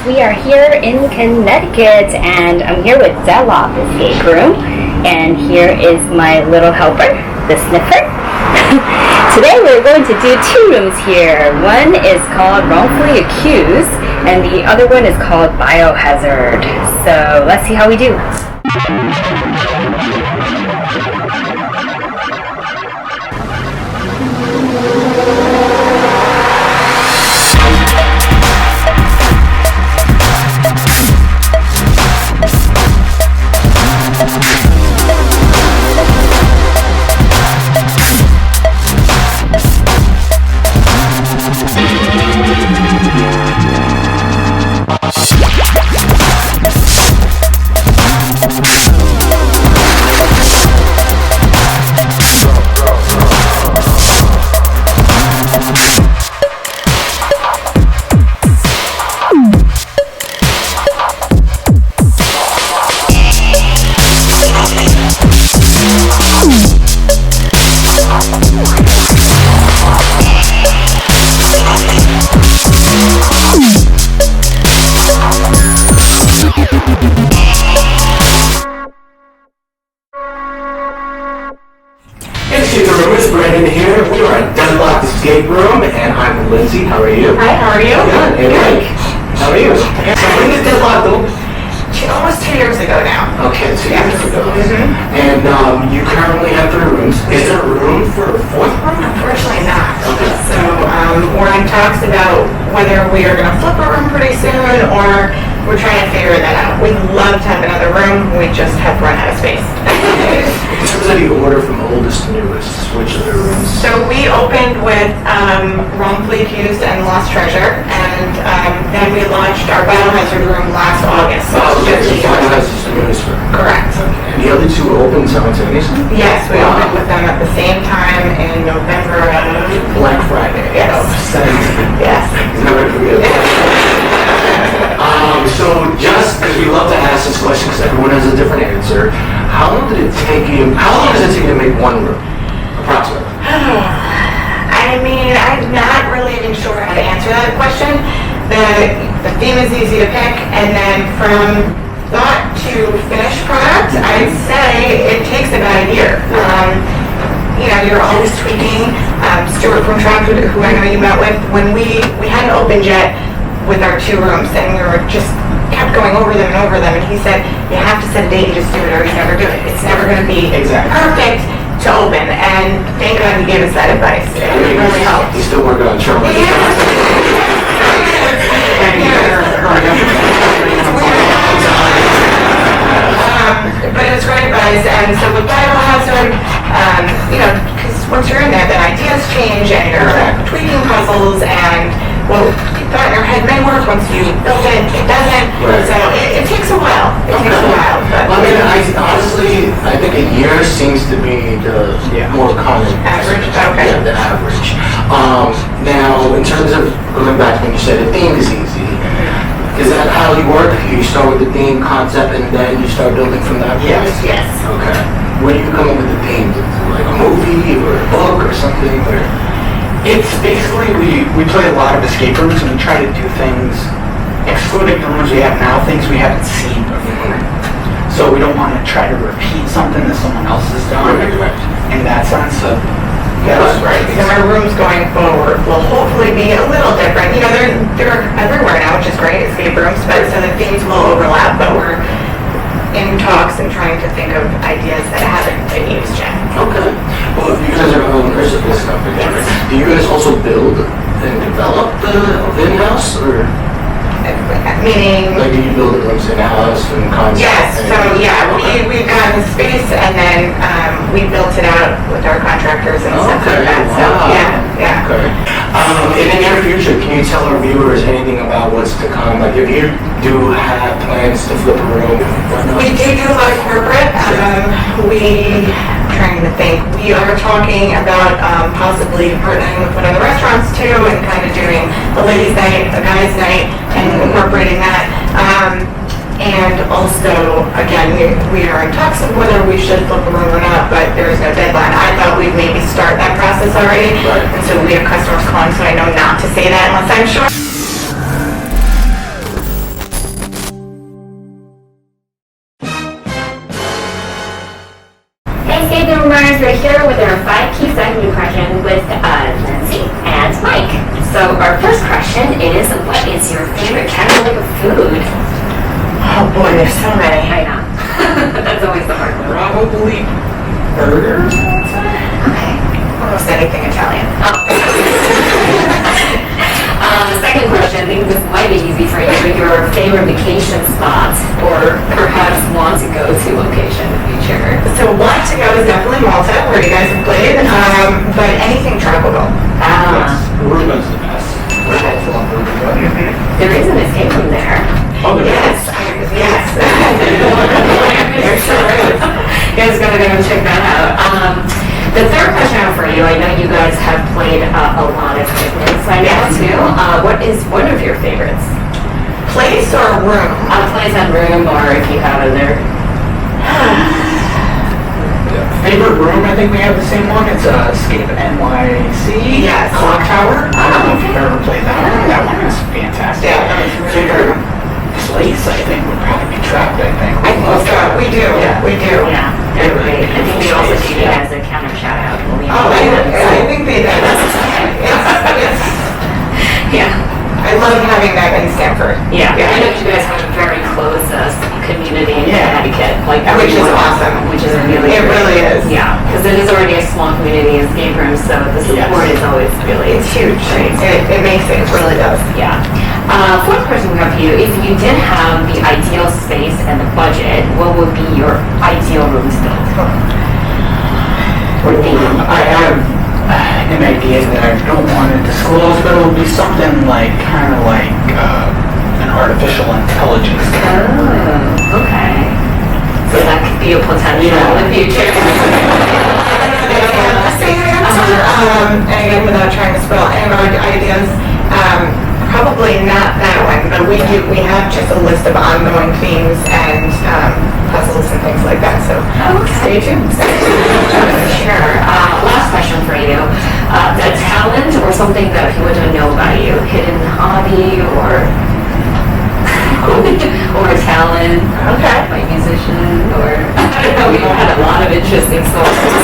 we are here in Connecticut, and I'm here with Deadlocked Escape Room, and here is my little helper, the sniffer. Today we're going to do two rooms here. One is called Wrongfully Accused, and the other one is called Biohazard. So let's see how we do. Here, we are at Deadlocked Escape Room, and I'm Lindsay. How are you? Hi, how are you? Good. And Mike. How are you? So when did Deadlocked open? Almost 2 years ago now. Okay, 2 years ago. Mm-hmm. And you currently have 3 rooms. Is there room for a 4th room? Unfortunately not. Okay. So we're in talks about whether we are going to flip a room pretty soon, or we're trying to figure that out. We'd love to have another room. We just have run out of space. In terms of the order from oldest to newest, which of the rooms? So we opened with Wrongfully Accused and Lost Treasure, and then we launched our Biohazard room last August. So Okay, so Biohazard is the newest room. Correct. And the other 2 opened simultaneously? Yes, we opened with them at the same time in November of Black Friday. Yes. 17. Yes. Never forget. So just because we love to ask this question because everyone has a different answer, how long does it take you to make one room, approximately? I mean, I'm not really even sure how to answer that question. The theme is easy to pick, and then from thought to finished product, I'd say it takes about a year. You're always tweaking. Stuart from Stamford, who I know you met with, when we hadn't opened yet with our 2 rooms, and we were just kept going over them, and he said, you have to set a date and just do it, or you never do it. It's never going to be perfect to open, and thank God he gave us that advice. It really helped. He's still working on Charlie. But it was great advice, and so with Biohazard, because once you're in there, then ideas change, and you're tweaking puzzles, and well, you thought in your head may work once you build it, it doesn't. Right. So it takes a while. But Honestly, I think a year seems to be the more common average. Okay. Yeah, the average. Now, in terms of going back to when you said the theme is easy, is that how you work? You start with the theme concept and then you start building from that? Yes. Okay. When do you come up with the theme? Like a movie or a book or something? Or? It's basically, we play a lot of escape rooms and we try to do things, excluding the rooms we have now, things we haven't seen before. So we don't want to try to repeat something that someone else has done. In that sense, That's right. So our rooms going forward will hopefully be a little different. They're everywhere now, which is great, escape rooms, but so the themes will overlap, but we're in talks and trying to think of ideas that haven't been used yet. Okay. Well, you guys are owners of this company, right? Do you guys also build and develop the in-house, or? Meaning? Like, do you build the rooms in-house and concept? Yes, so we've gotten the space, and then we built it out with our contractors and stuff like that. So yeah. Okay. In the near future, can you tell our viewers anything about what's to come? Like, if you do have plans to flip a room, whatnot? We do a lot of corporate. Trying to think. We are talking about possibly partnering with one of the restaurants too, and kind of doing a ladies' night, a guys' night, and incorporating that. And also, again, we are in talks of whether we should flip a room or not, but there is no deadline. I thought we'd maybe start that process already, and so we have customers calling, so I know not to say that unless I'm sure. ESCAPETHEROOMers, we're here with our 5 key segment question with Lindsay and Mike. So our first question is, what is your favorite category of food? Oh boy, there's so many. I know. That's always the hard one. Probably burgers. Okay. Almost anything Italian. Second question, I think this might be easy for you, but your favorite vacation spot or perhaps want to go to location in the future. So want to go is definitely Malta, where you guys have played, but anything tropical. Aruba's the best. There is an escape room there. Oh, there Yes, is. yes. There sure is. You guys gotta go check that out. The third question I have for you, I know you guys have played a lot of picnics by now too. What is one of your favorites? Place or room? Place and room, or if you have other. Favorite room, I think we have the same one. It's Escape NYC. Yes. Clock Tower. I don't know if you've ever played that one. That one is fantastic. Yeah, that was really Favorite place, I think, would probably be Trapped, I think. I think so. We do. Yeah. We do. Yeah, they're great. I think we also do you guys a counter shout out. Oh, I think they did. It's, Yeah. I love having that in Stamford. Yeah, I know you guys have a very close community in Connecticut, like Which is everyone- awesome. Which is really It great. really is. Yeah, because it is already a small community in escape rooms, so the support is always really It's huge. great. It makes it. It really does. Yeah. Fourth question we have for you: if you did have the ideal space and the budget, what would be your ideal rooms built? Or theme? I have an idea that I don't want to disclose, but it'll be something like, kind of like an artificial intelligence. Oh, okay. So that could be a potential in the future. And again, without trying to spoil any of our ideas, probably not that one, but we have just a list of ongoing themes and puzzles and things like that, so stay tuned. Sure. Last question for you. A talent or something that people don't know about you? Hidden hobby or or a talent? Okay. Like musician or I don't know. We've had a lot of interesting stories.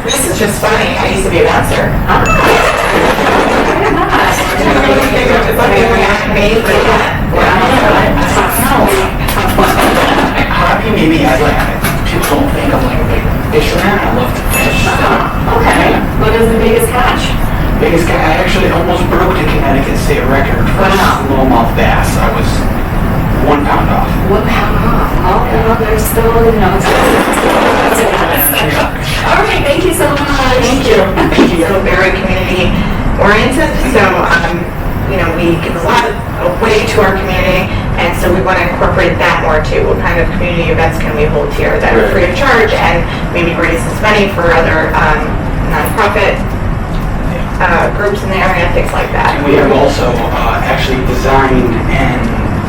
This is just funny. I used to be a dancer. Hobby, maybe I people don't think I'm like a big fisherman. I love to fish. Okay. What is the biggest catch? Biggest guy, I actually almost broke the Connecticut state record for smallmouth bass. I was 1 pound off. 1 pound off. Oh, well, there's still, All right, thank you so much. Thank you. So very community oriented. So, we give a lot of weight to our community, and so we want to incorporate that more too. What kind of community events can we hold here that are free of charge, and maybe raise this money for other nonprofit groups in the area, things like that. And we have also actually designed and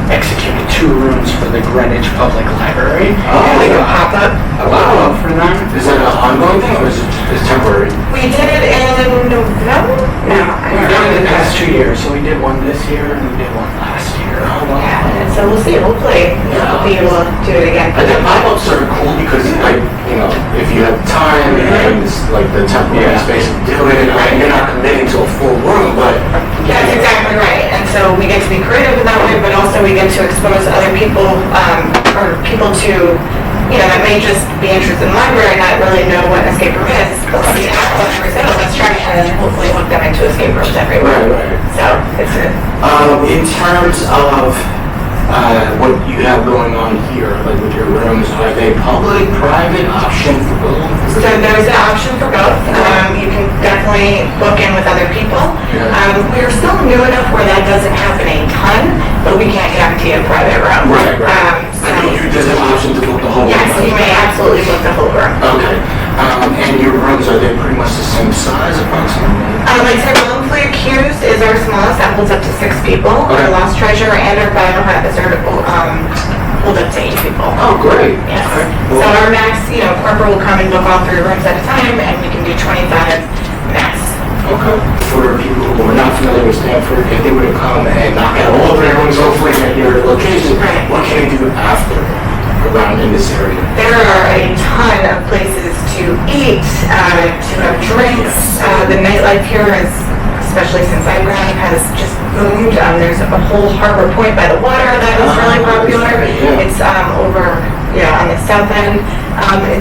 executed 2 rooms for the Greenwich Public Library. Like a pop-up. Wow, for them. Is that an ongoing thing or is it just temporary? We did it in November? No. We've done it the past 2 years, so we did one this year and we did one last year. Yeah, and so we'll see. Hopefully, we'll be able to do it again. But the pop-ups are cool because, like, if you have time and it's like the temporary space, do it, and you're not committing to a full room, but That's exactly right. And so we get to be creative in that way, but also we get to expose other people, or people to, that may just be interested in the library and not really know what an escape room is. We'll see let's try and hopefully hook them into escape rooms everywhere. Right. So it's good. in terms of what you have going on here, like with your rooms, are they public, private, option for both? So there's an option for both. You can definitely book in with other people. We're still new enough where that doesn't happen a ton, but we can't guarantee a private room. Right. There's an option to book the whole room? Yes, you may absolutely book the whole room. Okay. And your rooms, are they pretty much the same size approximately? I'd say Wrongfully Accused is our smallest, that holds up to 6 people. Our Lost Treasure and our Biohazard hold up to 8 people. Oh, great. Yes. Okay. So our max, corporate will come and book all 3 rooms at a time, and we can do 25 max. Okay. For people who are not familiar with Stamford, if they were to come and knock out all of their rooms, hopefully at your location, what can they do after around in this area? There are a ton life here is, especially since I've grown up, has just boomed. There's a whole harbor point by the water that is really popular. It's over, on the south end.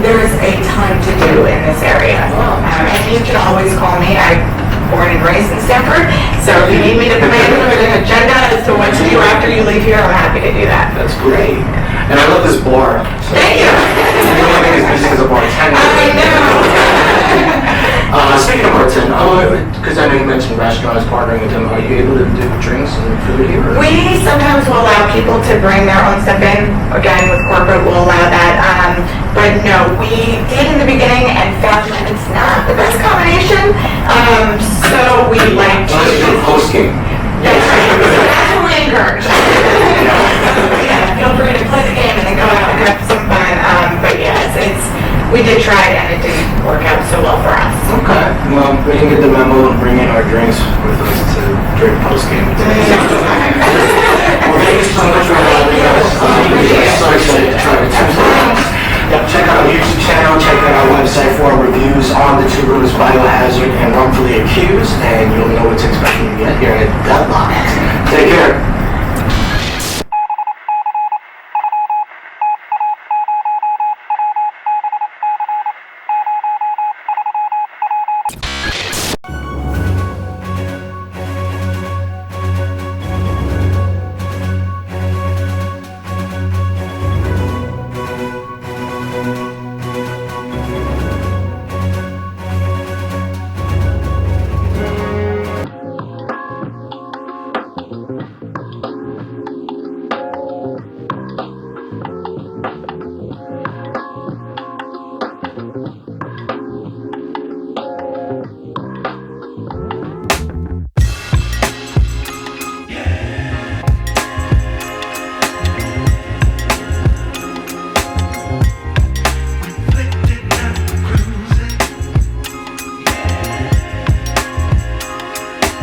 There's a ton to do in this area. And you can always call me. I'm born and raised in Stamford, so if you need me to come in with an agenda as to what to do after you leave here, I'm happy to do that. That's great. And I love this bar. So Thank you. you don't make as busy as a bartender. I know. Speaking of bartender, because I know you mentioned restaurants partnering with them, are you able to do drinks and food here? Or? We sometimes will allow people to bring their own stuff in. Again, with corporate, we'll allow that. But no, we did in the beginning and found that it's not the best combination. So we like to... Post game. That's what we encourage. Yeah, feel free to play the game and then go out and have some fun. But yeah, we did try it and it didn't work out so well for us. Okay. Well, we can get the memo and bring in our drinks with us to drink post game. Well, thank you so much for having us. We're so excited to try the two. Check out our YouTube channel, check out our website for our reviews on the two rooms, Biohazard and Wrongfully Accused, and you'll know what to expect when you get here at Deadlocked.